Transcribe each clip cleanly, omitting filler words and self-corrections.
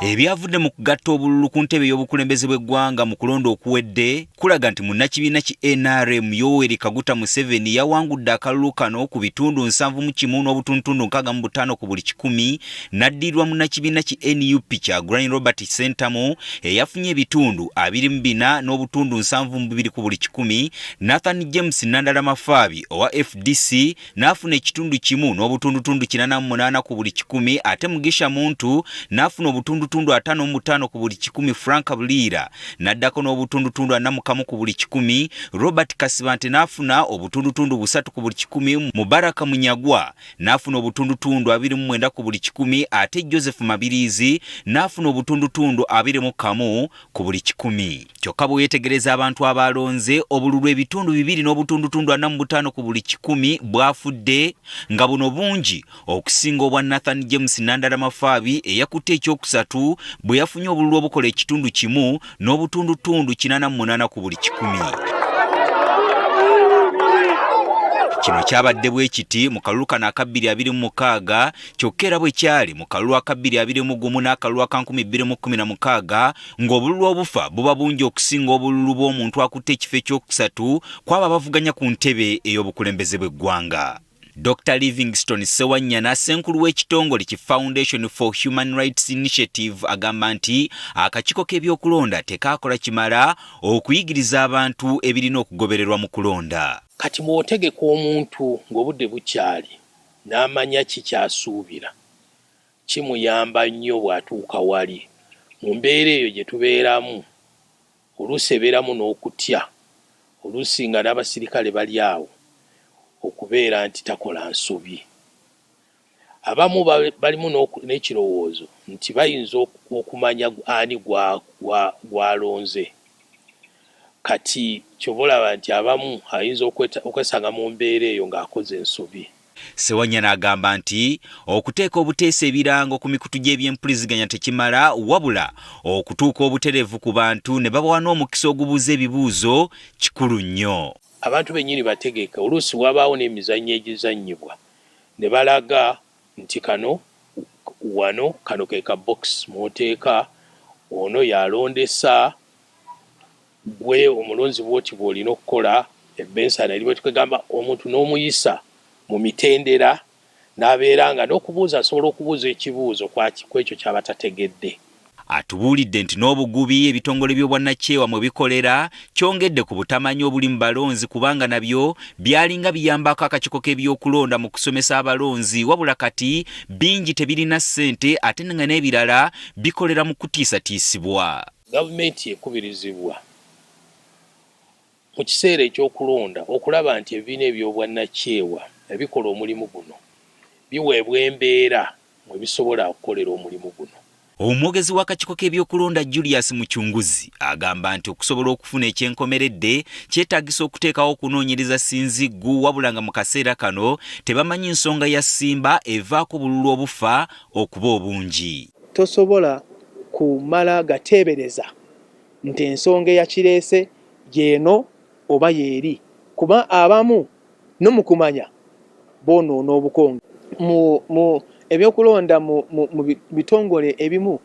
Ebyavudde mu kugatta obululu ku ntebe y'obukulembeze bw'eggwanga mu kulonda okuwedde kulaga nti munnakibiina ki NRM Yoweri Kaguta Museveni yawangudde akalulu kano ku bitundu 7.65 ku buli 100 n'addirwa munnakibiina ki NUP Kyagulanyi Robert Ssentamu eyafunye ebitundu 24.72 ku buli 100. Nathan James Nandala Mafaabi owa FDC n'afuna ekitundu 1.88 ku buli 100 ate Mugisha Muntu n'afuna obutundu 5.5 ku buli 100. Frank Bulira n'addako n'obutundu 41 ku buli 100. Robert Kasibante n'afuna obutundu 3 ku buli 100. Mubaraka Munyagwa n'afuna obutundu 29 ku buli 100 ate Joseph Mabirizi n'afuna obutundu 21 ku buli 100. Kyokka bwe yetegereza abantu abalonze obululu ebitundu 2.45 ku buli 100 bwafudde nga buno bungi okusinga obwa Nathan James Nandala Mafaabi eyakutte ekyokusatu bwe yafunye obululu obukola ekitundu kimu n'obutundu 88 ku buli 100. Kino kyabadde bwe kiti mu kalulu kano aka 2026 kyokka era bwe kyali mu kalulu aka 2021 n'akalulu aka 2016 ng'obululu obufa buba bungi okusinga obululu bw'omuntu akutte ekifo ekyokusatu kwabo abavuganya ku ntebe ey'obukulembeze bw'eggwanga. Dr. Livingstone Sewanyana Ssenkulu w'ekitongole ki Foundation for Human Rights Initiative agamba nti akakiiko k'ebyokulonda tekaakola kimala okuyigiriza abantu ebirina okugobererwa mu kulonda. Kati mwotegeka omuntu ng'obudde bukyali n'amanya kikyasuubira kimuyamba nnyo bw'atuuka wali mu mbeera eyo gye tubeeramu oluusi ebeeramu n'okutya oluusi nga n'abasirikale bali awo okubeera nti takola nsobi. Abamu balimu n'ekirowoozo nti bayinza okumanya ani gwalonze. Kati kyobolaba nti abamu ayinza okwesanga mu mbeera eyo ng'akoze ensobi. Sewanyana agamba nti okuteeka obuteesa ebirango ku mikutu gy'ebyempuliziganya tekimala wabula okutuuka obutereevu ku bantu ne babawa n'omukisa ogubuuza ebibuuzo kikulu nnyo. Abantu bennyini bategeka oluusi wabaawo n'emizannyo egizannyibwa ne balaga nti kano ke ka box mw'oteeka ono yalondesa gwe omulonzi bw'oti bw'olina okukola ebbensana eri bwe tukagamba omuntu n'omuyisa mu mitendera n'abeera nga n'okubuuza asobola okubuuza ekibuuzo kwekyo kyaba tategedde. Atubuulidde nti n'obugubi ebitongole by'obwannakyewa mwe bikolera kyongedde ku butamanya obuli mu balonzi kubanga nabyo byalinga biyambako akakiiko k'ebyokulonda mu kusomesa abalonzi wabula kati bingi tebirina ssente ate nga n'ebirala bikolera mu kutiisatiisibwa. Gavumenti ekubirizibwa mu kiseera ekyokulonda okulaba nti ebibiina eby'obwannakyewa ebikola omulimu guno biweebwa embeera mwe bisobola okukolera omulimu guno. Omwogezi w'akakiiko k'ebyokulonda Julius Muchunguzi agamba nti okusobola okufuna ekyenkomeredde kyetaagisa okuteekawo okunoonyereza sinziggu wabula nga mu kaseera kano tebamanyi nsonga ya ssimba evaako bululu obufa okuba obungi. Tosobola kumala gateebereza nti ensonga eyakireese gy'eno oba yeeri kuba abamu n'omukumanya boonoona obukonge mu ebyokulonda mu bitongole ebimu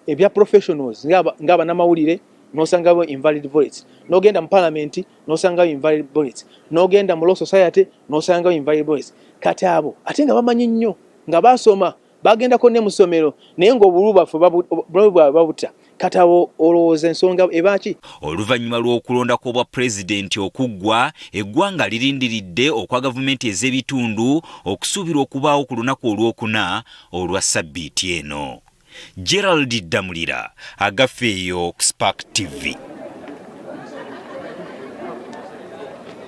ebya professionals ng'abanamawulire n'osangawo invalid voice, n'ogenda mu parliament n'osangawo invalid voice, n'ogenda mu law society n'osangawo invalid voice. Kati abo ate nga bamanyi nnyo nga basoma bagendako ne mu ssomero naye ng'obululu bwaffe babuta. Kati abo olowooza ensonga ebaki? Oluvannyuma lw'okulonda kw'obwa pulezidenti okuggwa eggwanga lirindiridde okwa gavumenti ez'ebitundu okusuubirwa okubaawo ku lunaku olwokuna olwa ssabbiiti eno. Gerald Damulira agafeeyo ku Spark TV.